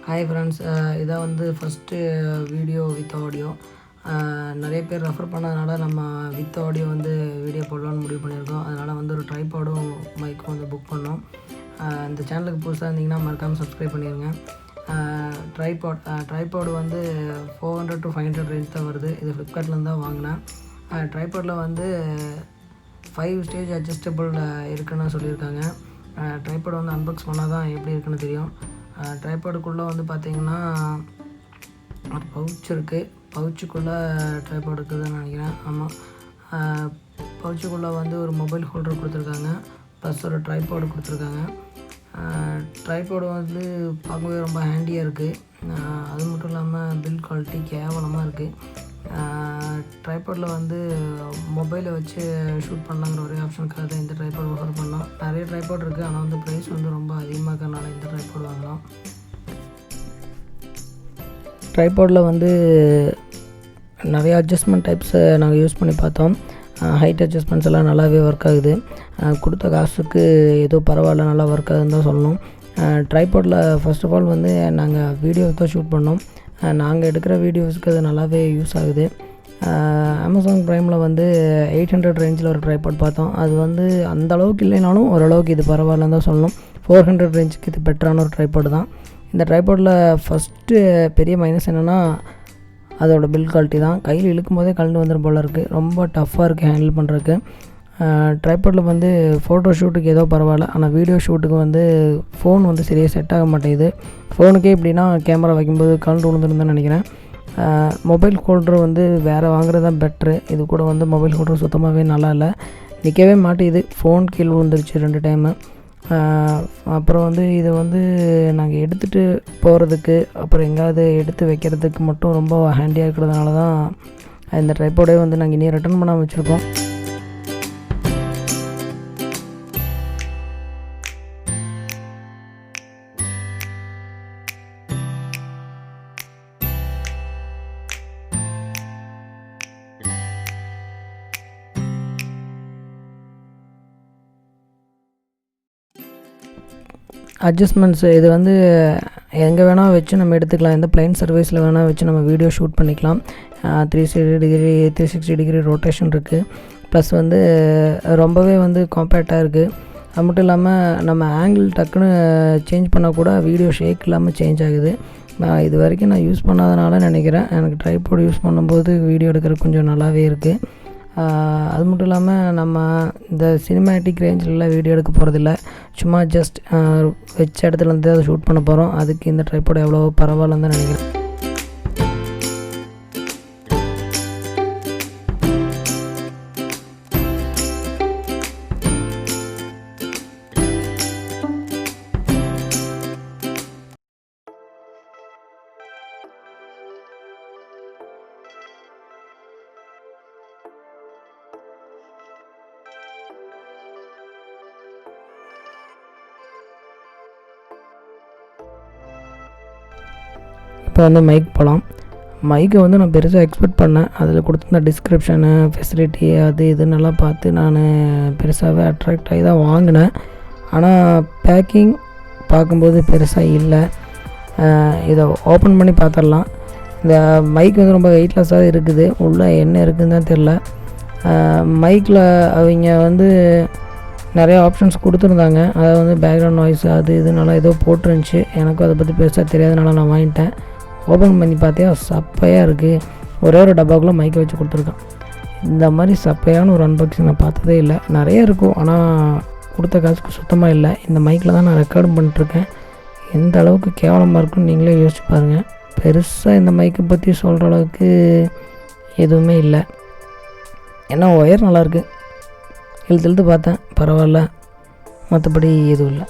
Hi friends, இதான் வந்து first video with audio. நிறைய பேர் ரெஃபர் பண்ணதுனால நம்ம வித் ஆடியோ வந்து வீடியோ போடலான்னு முடிவு பண்ணியிருக்கோம். அதனால் வந்து ஒரு ட்ரைபாடும் மைக்கும் வந்து புக் பண்ணோம். இந்த சேனலுக்கு புதுசாக இருந்தீங்கன்னா மறக்காமல் சப்ஸ்கிரைப் பண்ணிடுங்க. ட்ரைபாடு வந்து 400 to 500 ரேஞ்ச் தான் வருது. இது ஃப்ளிப்கார்ட்லேருந்து தான் வாங்கினேன். ட்ரைபாடில் வந்து 5 ஸ்டேஜ் அட்ஜஸ்டபிள் இருக்குன்னு சொல்லியிருக்காங்க. ட்ரைபாடு வந்து அன்பாக்ஸ் பண்ணால் தான் எப்படி இருக்குன்னு தெரியும். ட்ரைபாடுக்குள்ளே வந்து பார்த்திங்கன்னா ஒரு பவுச் இருக்குது. பவுச்சுக்குள்ளே ட்ரைபாடு இருக்குதுன்னு நினைக்கிறேன். ஆமாம், பவுச்சுக்குள்ளே வந்து ஒரு மொபைல் ஹோல்டர் கொடுத்துருக்காங்க, ப்ளஸ் ஒரு ட்ரைபாடு கொடுத்துருக்காங்க. ட்ரைபாடு வந்து பார்க்கவே ரொம்ப ஹேண்டியாக இருக்குது. அது மட்டும் இல்லாமல் பில்ட் குவாலிட்டி கேவலமாக இருக்குது. ட்ரைபாடில் வந்து மொபைலை வச்சு ஷூட் பண்ணலாங்கிற ஒரே ஆப்ஷனுக்காக தான் இந்த ட்ரைபாடு ஆஃபர் பண்ணோம். நிறைய ட்ரைபாடு இருக்குது, ஆனால் வந்து ப்ரைஸ் வந்து ரொம்ப அதிகமாக இருக்கிறனால இந்த ட்ரைபாடு வாங்கலாம். ட்ரைபாடில் வந்து நிறைய அட்ஜஸ்ட்மெண்ட் டைப்ஸை நாங்கள் யூஸ் பண்ணி பார்த்தோம். ஹைட் அட்ஜஸ்ட்மெண்ட்ஸ் எல்லாம் நல்லாவே ஒர்க் ஆகுது. கொடுத்த காசுக்கு ஏதோ பரவாயில்ல, நல்லா ஒர்க் ஆகுதுன்னு தான் சொல்லணும். ட்ரைபாடில் ஃபர்ஸ்ட் ஆஃப் ஆல் வந்து நாங்கள் வீடியோஸ் தான் ஷூட் பண்ணோம். நாங்கள் எடுக்கிற வீடியோஸ்க்கு அது நல்லாவே யூஸ் ஆகுது. அமேசான் ப்ரைமில் வந்து 800 ரேஞ்சில் ஒரு ட்ரைபாட் பார்த்தோம். அது வந்து அந்த அளவுக்கு இல்லைனாலும் ஓரளவுக்கு இது பரவாயில்லன்னு தான் சொல்லணும். 400 ரேஞ்சுக்கு இது பெட்டரான ஒரு ட்ரைபாடு தான். இந்த ட்ரைபாடில் ஃபஸ்ட்டு பெரிய மைனஸ் என்னென்னா அதோட பில்ட் குவாலிட்டி தான். கையில் இழுக்கும் போதே கலந்து வந்துடும் போல் இருக்குது. ரொம்ப டஃப்பாக இருக்குது ஹேண்டில் பண்ணுறதுக்கு. ட்ரைபாடில் வந்து ஃபோட்டோ ஷூட்டுக்கு ஏதோ பரவாயில்ல, ஆனால் வீடியோ ஷூட்டுக்கு வந்து ஃபோன் வந்து சரியாக செட் ஆக மாட்டேங்குது. ஃபோனுக்கே எப்படின்னா கேமரா வைக்கும்போது கலந்து விழுந்துருந்தேன்னு நினைக்கிறேன். மொபைல் ஹோல்டர் வந்து வேறு வாங்குறது தான் பெட்ரு. இது கூட வந்து மொபைல் ஹோல்டர் சுத்தமாகவே நல்லா இல்லை, நிற்கவே மாட்டேங்குது. ஃபோன் கீழே விழுந்துருச்சு 2 டைமு. அப்புறம் வந்து இதை வந்து நாங்கள் எடுத்துகிட்டு போகிறதுக்கு, அப்புறம் எங்கேயாவது எடுத்து வைக்கிறதுக்கு மட்டும் ரொம்ப ஹேண்டியாக இருக்கிறதுனால தான் இந்த ட்ரைபாடே வந்து நாங்கள் இனி ரிட்டர்ன் பண்ணாமல் வச்சுருக்கோம். அட்ஜஸ்ட்மெண்ட்ஸு இது வந்து எங்கே வேணால் வச்சு நம்ம எடுத்துக்கலாம். எந்த பிளைன் சர்வீஸில் வேணால் வச்சு நம்ம வீடியோ ஷூட் பண்ணிக்கலாம். 360 டிகிரி ரொட்டேஷன் இருக்குது. ப்ளஸ் வந்து ரொம்பவே வந்து காம்பேக்டாக இருக்குது. அது மட்டும் இல்லாமல் நம்ம ஆங்கிள் டக்குன்னு சேஞ்ச் பண்ணால் கூட வீடியோ ஷேக் இல்லாமல் சேஞ்ச் ஆகுது. இது வரைக்கும் நான் யூஸ் பண்ணாதனால நினைக்கிறேன், எனக்கு ட்ரைபாட் யூஸ் பண்ணும்போது வீடியோ எடுக்கிறது கொஞ்சம் நல்லாவே இருக்குது. அது மட்டும் இல்லாமல் நம்ம இந்த சினிமேட்டிக் ரேஞ்சிலலாம் வீடியோ எடுக்க போகிறதில்ல. சும்மா ஜஸ்ட் வச்ச இடத்துலேருந்து அதை ஷூட் பண்ண போகிறோம். அதுக்கு இந்த ட்ரைபாட் எவ்வளோ பரவாயில்லன்னு தான் நினைக்கிறேன். இப்போ வந்து மைக் போகலாம். மைக்கை வந்து நான் பெருசாக எக்ஸ்பெக்ட் பண்ணேன். அதில் கொடுத்துருந்த டிஸ்கிரிப்ஷனு, ஃபெசிலிட்டி, அது இதுன்னெல்லாம் பார்த்து நான் பெருசாகவே அட்ராக்ட் ஆகி தான் வாங்கினேன். ஆனால் பேக்கிங் பார்க்கும்போது பெருசாக இல்லை. இதை ஓப்பன் பண்ணி பார்த்துடலாம். இந்த மைக் வந்து ரொம்ப வெயிட்லெஸ்ஸாக இருக்குது. உள்ளே என்ன இருக்குதுன்னு தான் தெரில. மைக்கில் அவங்க வந்து நிறைய ஆப்ஷன்ஸ் கொடுத்துருந்தாங்க. அதை வந்து பேக்ரவுண்ட் நாய்ஸ் அது இதுனால ஏதோ போட்டுருந்துச்சு. எனக்கும் அதை பற்றி பெருசாக தெரியாதனால நான் வாங்கிட்டேன். ஓப்பன் பண்ணி பார்த்தியா சப்பையாக இருக்குது. ஒரே ஒரு டப்பாக்குள்ளே மைக்கை வச்சு கொடுத்துருக்கான். இந்த மாதிரி சப்பையான ஒரு அன்பாக்சிங் நான் பார்த்ததே இல்லை. நிறைய இருக்கும், ஆனால் கொடுத்த காசுக்கு சுத்தமாக இல்லை. இந்த மைக்கில் தான் நான் ரெக்கார்டும் பண்ணிட்டுருக்கேன். எந்த அளவுக்கு கேவலமாக இருக்குன்னு நீங்களே யோசிச்சு பாருங்கள். பெருசாக இந்த மைக்கை பற்றி சொல்கிற அளவுக்கு எதுவுமே இல்லை. ஏன்னா ஒயர் நல்லாயிருக்கு, இழுத்து பார்த்தேன், பரவாயில்ல, மற்றபடி எதுவும் இல்லை.